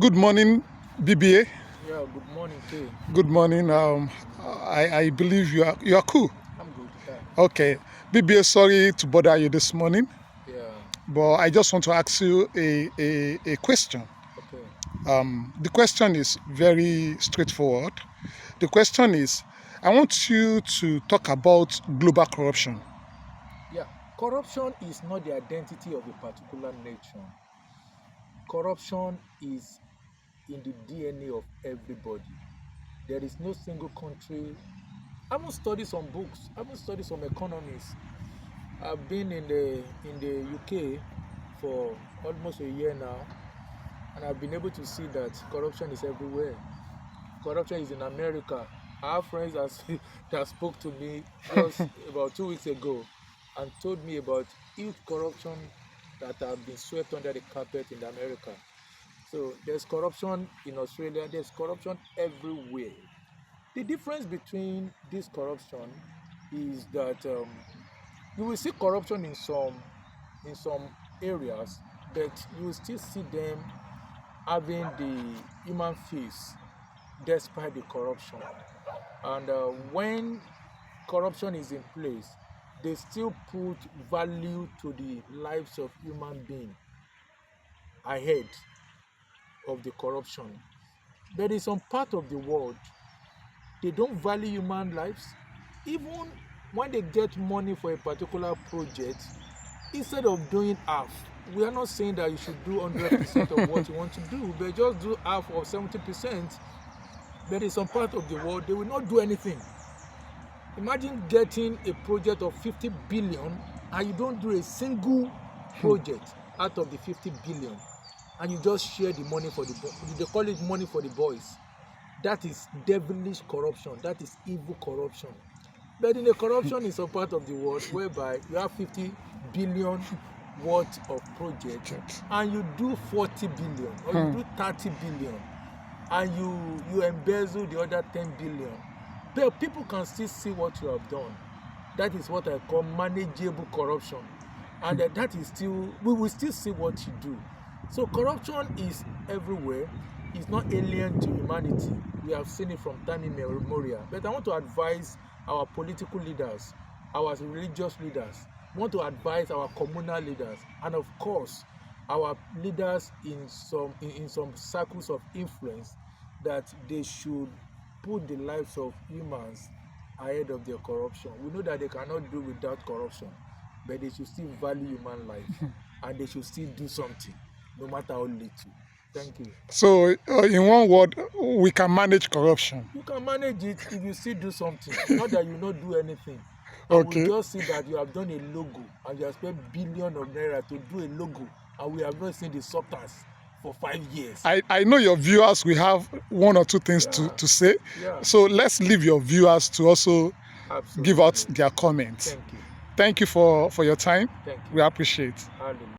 Good morning, BBA. Yeah, good morning, Kay. Good morning. I believe you are cool. I'm good. Yeah. Okay, BBA. Sorry to bother you this morning, Yeah. but I just want to ask you a question. Okay. The question is very straightforward. The question is, I want you to talk about global corruption. Yeah. Corruption is not the identity of a particular nation. Corruption is in the DNA of everybody. There is no single country. I haven't studied some books. I haven't studied some economists. I've been in the UK for almost a year now, and I've been able to see that corruption is everywhere. Corruption is in America. I have friends that spoke to me just about 2 weeks ago and told me about huge corruption that have been swept under the carpet in America. So there's corruption in Australia, there's corruption everywhere. The difference between this corruption is that you will see corruption in some areas, but you will still see them having the human face despite the corruption. And when corruption is in place, they still put value to the lives of human beings ahead of the corruption. But in some part of the world, they don't value human lives. Even when they get money for a particular project, instead of doing half, we are not saying that you should do 100% of what you want to do, but just do half or 70%. But in some part of the world, they will not do anything. Imagine getting a project of 50 billion and you don't do a single project out of the 50 billion, and you just share the money for they call it money for the boys. That is devilish corruption. That is evil corruption. But in the corruption in some part of the world whereby you have 50 billion worth of project and you do 40 billion or you do 30 billion and you embezzle the other 10 billion, but people can still see what you have done. That is what I call manageable corruption, and that is still, we will still see what you do. So corruption is everywhere. It's not alien to humanity. We have seen it from time immemorial. But I want to advise our political leaders, our religious leaders, I want to advise our communal leaders, and of course our leaders in some circles of influence, that they should put the lives of humans ahead of their corruption. We know that they cannot do without corruption, but they should still value human life and they should still do something, no matter how little. Thank you. So, in one word, we can manage corruption. You can manage it if you still do something, not that you not do anything. And Okay. we just see that you have done a logo and you have spent billions of naira to do a logo, and we have not seen the substance for 5 years. I know your viewers will have one or two things to say. Yeah. So let's leave your viewers to also Absolutely. give out their comments. Thank you. Thank you for your time. Thank you. We appreciate. Hallelujah.